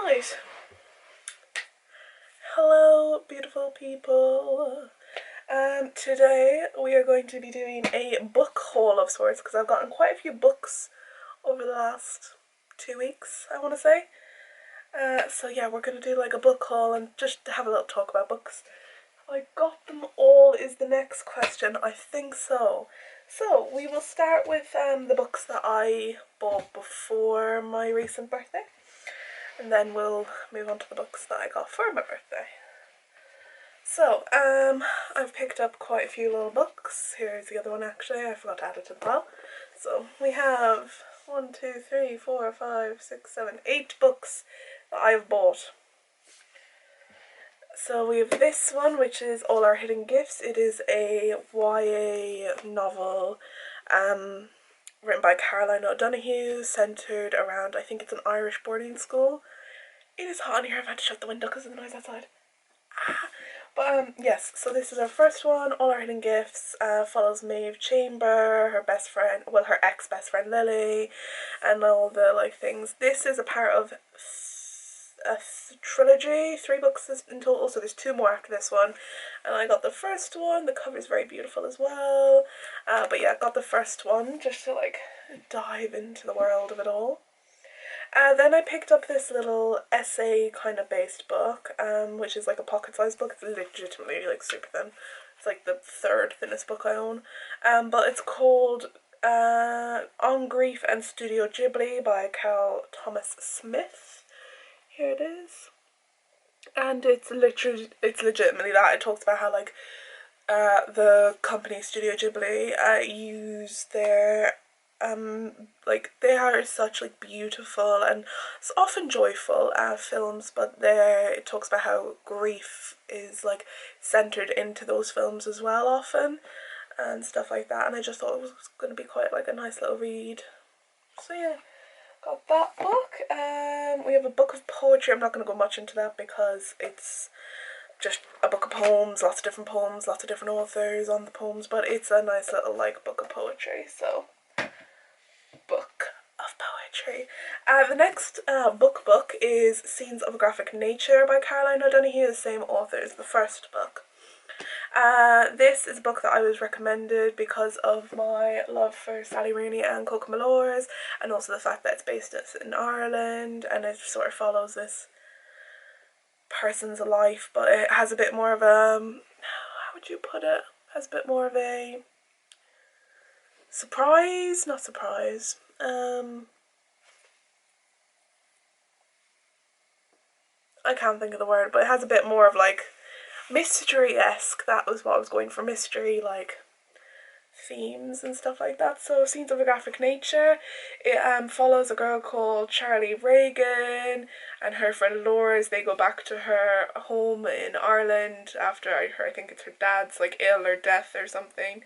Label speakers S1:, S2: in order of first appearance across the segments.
S1: Right. Hello, beautiful people. Today we are going to be doing a book haul of sorts because I've gotten quite a few books over the last 2 weeks, I want to say. So yeah, we're going to do like a book haul and just have a little talk about books. I got them all is the next question. I think so. So we will start with the books that I bought before my recent birthday. And then we'll move on to the books that I got for my birthday. So, I've picked up quite a few little books. Here's the other one actually, I forgot to add it to the pile. So, we have 1, 2, 3, 4, 5, 6, 7, 8 books that I've bought. So we have this one, which is All Our Hidden Gifts. It is a YA novel, written by Caroline O'Donoghue, centred around, I think it's an Irish boarding school. It is hot in here, I've had to shut the window because of the noise outside. But yes, so this is our first one, All Our Hidden Gifts, follows Maeve Chamber, her best friend, well her ex-best friend Lily, and all the like things. This is a part of a trilogy, 3 books in total, so there's 2 more after this one. And I got the first one, the cover is very beautiful as well. But yeah, I got the first one just to like dive into the world of it all. Then I picked up this little essay kind of based book, which is like a pocket-sized book. It's legitimately like super thin. It's like the 3rd thinnest book I own. But it's called On Grief and Studio Ghibli by Carol Thomas Smith. Here it is. And it's legitimately that. It talks about how like the company Studio Ghibli use their like they are such like beautiful and often joyful films, but it talks about how grief is like centered into those films as well often and stuff like that, and I just thought it was going to be quite like a nice little read. So yeah, got that book. We have a book of poetry. I'm not going to go much into that because it's just a book of poems, lots of different poems, lots of different authors on the poems, but it's a nice little like book of poetry. So book of poetry. The next book is Scenes of a Graphic Nature by Caroline O'Donoghue, the same author as the first book. This is a book that I was recommended because of my love for Sally Rooney and Coco Malores, and also the fact that it's based in Ireland and it sort of follows this person's life, but it has a bit more of a, how would you put it? Has a bit more of a surprise, not surprise. I can't think of the word, but it has a bit more of like mystery-esque. That was what I was going for, mystery, like themes and stuff like that. So Scenes of a Graphic Nature, it follows a girl called Charlie Reagan and her friend Laura as they go back to her home in Ireland after I think it's her dad's like ill or death or something.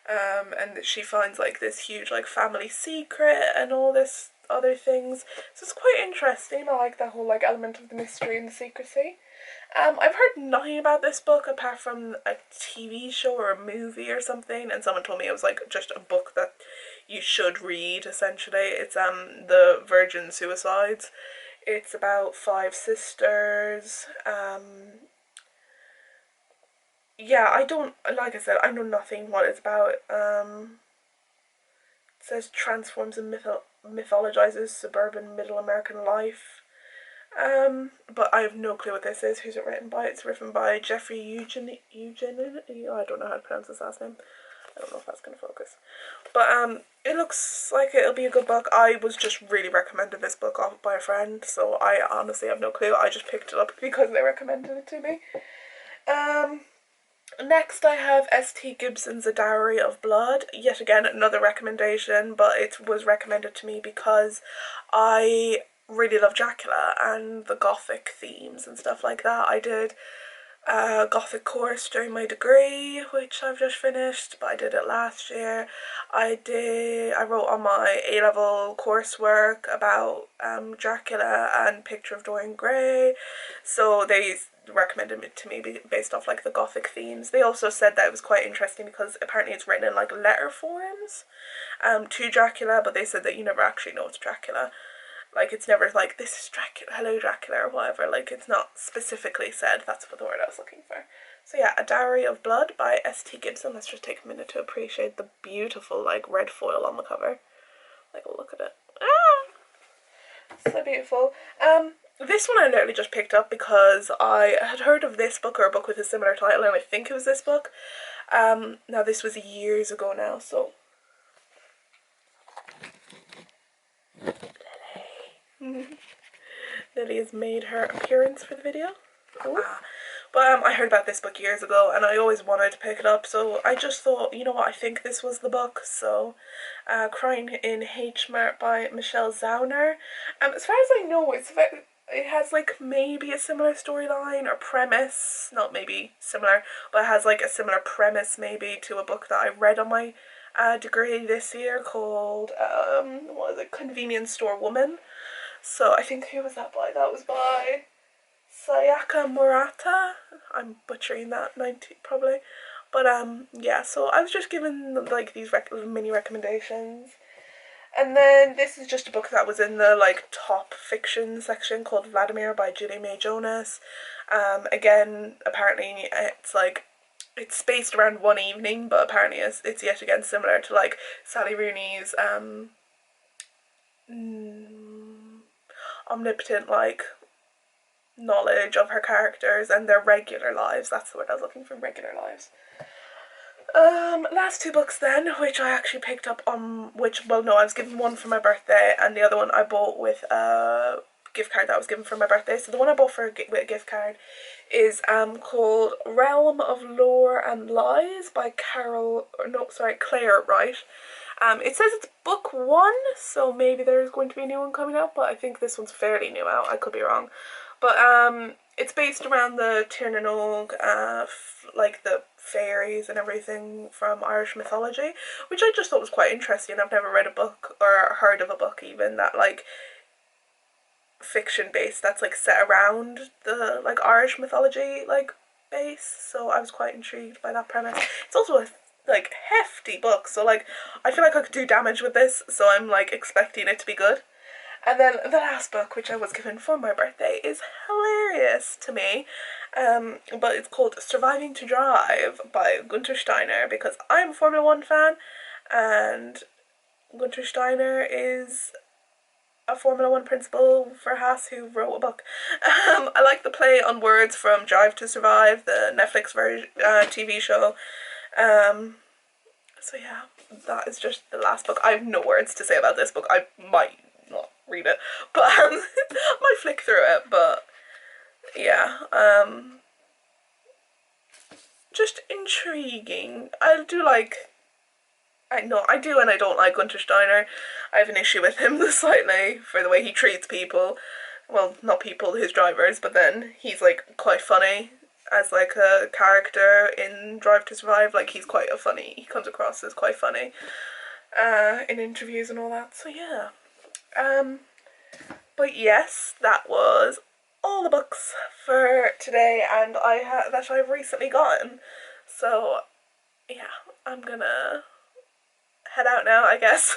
S1: And she finds like this huge like family secret and all this other things. So it's quite interesting. I like that whole like element of the mystery and the secrecy. I've heard nothing about this book apart from a TV show or a movie or something, and someone told me it was like just a book that you should read essentially. It's The Virgin Suicides. It's about 5 sisters. Yeah, I don't, like I said, I know nothing what it's about. It says transforms and mythologizes suburban middle American life. But I have no clue what this is. Who's it written by? It's written by Jeffrey Eugene. I don't know how to pronounce his last name. I don't know if that's going to focus. But it looks like it'll be a good book. I was just really recommended this book off by a friend, so I honestly have no clue. I just picked it up because they recommended it to me. Next I have S.T. Gibson's A Dowry of Blood. Yet again, another recommendation, but it was recommended to me because I really love Dracula and the gothic themes and stuff like that. I did a gothic course during my degree, which I've just finished, but I did it last year. I wrote on my A-level coursework about Dracula and Picture of Dorian Gray, so they recommended it to me based off like the gothic themes. They also said that it was quite interesting because apparently it's written in like letter forms to Dracula, but they said that you never actually know it's Dracula. Like, it's never like, this is Dracula, hello Dracula, or whatever. Like, it's not specifically said. That's what the word I was looking for. So yeah, A Dowry of Blood by S.T. Gibson. Let's just take a minute to appreciate the beautiful, like, red foil on the cover. Like, look at it. Ah! So beautiful. This one I literally just picked up because I had heard of this book, or a book with a similar title, and I think it was this book. Now this was years ago now, so... Lily. Lily has made her appearance for the video. But I heard about this book years ago, and I always wanted to pick it up, so I just thought, you know what, I think this was the book. So Crying in H Mart by Michelle Zauner. As far as I know, it has like maybe a similar storyline or premise, not maybe similar, but it has like a similar premise maybe to a book that I read on my degree this year called what was it, Convenience Store Woman. So I think, who was that by? That was by Sayaka Murata. I'm butchering that, 90 probably. But yeah, so I was just given like these mini recommendations. And then this is just a book that was in the like top fiction section called Vladimir by Julie May Jonas. Again, apparently it's spaced around one evening, but apparently it's yet again similar to like Sally Rooney's omnipotent like knowledge of her characters and their regular lives. That's the word I was looking for, regular lives. Last two books then, which I actually picked up on, I was given one for my birthday, and the other one I bought with a gift card that was given for my birthday. So the one I bought with a gift card is called Realm of Lore and Lies by Claire Wright. It says it's book 1, so maybe there's going to be a new one coming out, but I think this one's fairly new out. I could be wrong. But it's based around the Tir na Nog, like the fairies and everything from Irish mythology, which I just thought was quite interesting. I've never read a book or heard of a book even that like fiction based that's like set around the like Irish mythology like base, so I was quite intrigued by that premise. It's also a like hefty book, so like I feel like I could do damage with this, so I'm like expecting it to be good. And then the last book, which I was given for my birthday, is hilarious to me, but it's called Surviving to Drive by Gunther Steiner, because I'm a Formula 1 fan, and Gunther Steiner is a Formula 1 principal for Haas who wrote a book. I like the play on words from Drive to Survive, the Netflix TV show. So yeah, that is just the last book. I have no words to say about this book. I might not read it, but I might flick through it. But yeah, just intriguing. I do and I don't like Gunther Steiner. I have an issue with him slightly for the way he treats people. Well, not people, his drivers, but then he's like quite funny as like a character in Drive to Survive. Like he comes across as quite funny in interviews and all that. So yeah. But yes, that was all the books for today, and that I've recently gotten. So yeah, I'm gonna head out now, I guess.